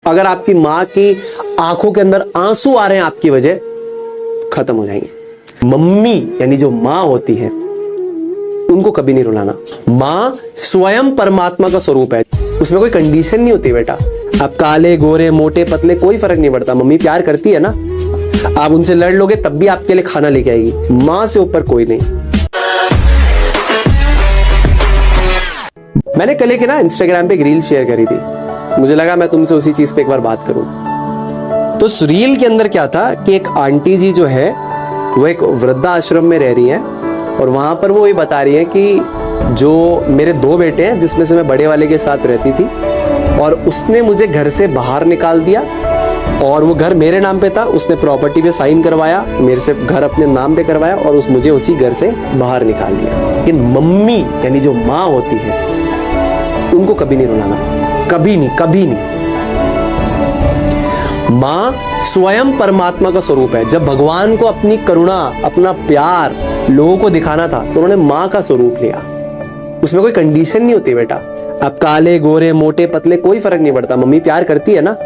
अगर आपकी माँ की आंखों के अंदर आंसू आ रहे हैं आपकी वजह, खत्म हो जाएंगे। मम्मी यानी जो माँ होती है उनको कभी नहीं रुलाना। माँ स्वयं परमात्मा का स्वरूप है, उसमें कोई कंडीशन नहीं होती बेटा। आप काले गोरे मोटे पतले कोई फर्क नहीं पड़ता, मम्मी प्यार करती है ना। आप उनसे लड़ लोगे तब भी आपके लिए खाना लेके आएगी। माँ से ऊपर कोई नहीं। मैंने कल एक ना इंस्टाग्राम पे एक रील शेयर करी थी, मुझे लगा मैं तुमसे उसी चीज पे एक बार बात करूं। तो उस रील के अंदर क्या था कि एक आंटी जी जो है वो एक वृद्धाश्रम में रह रही है और वहां पर वो ये बता रही है कि जो मेरे 2 बेटे हैं जिसमें से मैं बड़े वाले के साथ रहती थी और उसने मुझे घर से बाहर निकाल दिया और वो घर मेरे नाम पे था, उसने प्रॉपर्टी पे साइन करवाया, मेरे से घर अपने नाम पे करवाया और मुझे उसी घर से बाहर निकाल दिया। लेकिन मम्मी यानी जो माँ होती है उनको कभी नहीं रुलाना, कभी नहीं, कभी नहीं। माँ स्वयं परमात्मा का स्वरूप है। जब भगवान को अपनी करुणा, अपना प्यार लोगों को दिखाना था तो उन्होंने माँ का स्वरूप लिया। उसमें कोई कंडीशन नहीं होती बेटा। आप काले गोरे मोटे पतले कोई फर्क नहीं पड़ता, मम्मी प्यार करती है ना।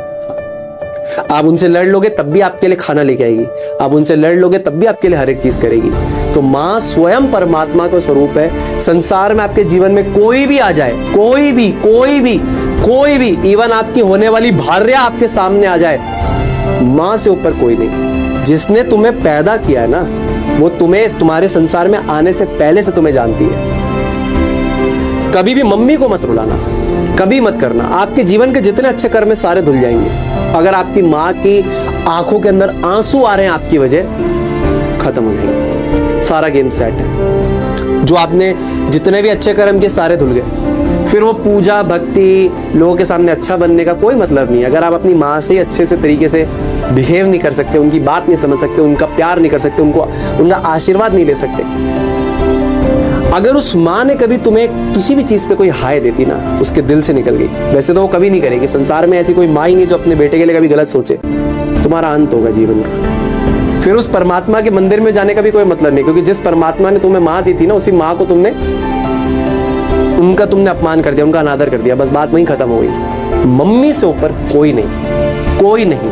आप उनसे लड़ लोगे तब भी आपके लिए खाना लेके आएगी, आप उनसे लड़ लोगे तब भी आपके लिए हर एक चीज करेगी। तो माँ स्वयं परमात्मा का स्वरूप है। संसार में आपके जीवन में कोई भी आ जाए, कोई भी, इवन आपकी होने वाली भार्या आपके सामने आ जाए, माँ से ऊपर कोई नहीं। जिसने तुम्हें पैदा किया है ना, वो तुम्हें तुम्हारे संसार में आने से पहले से तुम्हें जानती है। कभी भी मम्मी को मत रुलाना, कभी मत करना। आपके जीवन के जितने अच्छे कर्म है सारे धुल जाएंगे। अगर आपकी माँ की आंखों के अंदर आंसू आ रहे हैं आपकी वजह, खत्म हो जाएंगे, सारा गेम सेट है। जो आपने जितने भी अच्छे कर्म किए सारे धुल गए। फिर वो पूजा भक्ति लोगों के सामने अच्छा बनने का कोई मतलब नहीं है। अगर आप अपनी माँ से अच्छे से तरीके से बिहेव नहीं कर सकते, उनकी बात नहीं समझ सकते, उनका प्यार नहीं कर सकते, उनका आशीर्वाद नहीं ले सकते, अगर उस माँ ने कभी तुम्हें किसी भी चीज पे कोई हाय देती ना, उसके दिल से निकल गई, वैसे तो वो कभी नहीं करेगी। संसार में ऐसी कोई माँ ही नहीं जो अपने बेटे के लिए कभी गलत सोचे। तुम्हारा अंत होगा जीवन का। फिर उस परमात्मा के मंदिर में जाने का भी कोई मतलब नहीं, क्योंकि जिस परमात्मा ने तुम्हें माँ दी थी ना, उसी माँ को तुमने अपमान कर दिया, उनका अनादर कर दिया। बस बात वहीं खत्म हो गई। मम्मी से ऊपर कोई नहीं, कोई नहीं।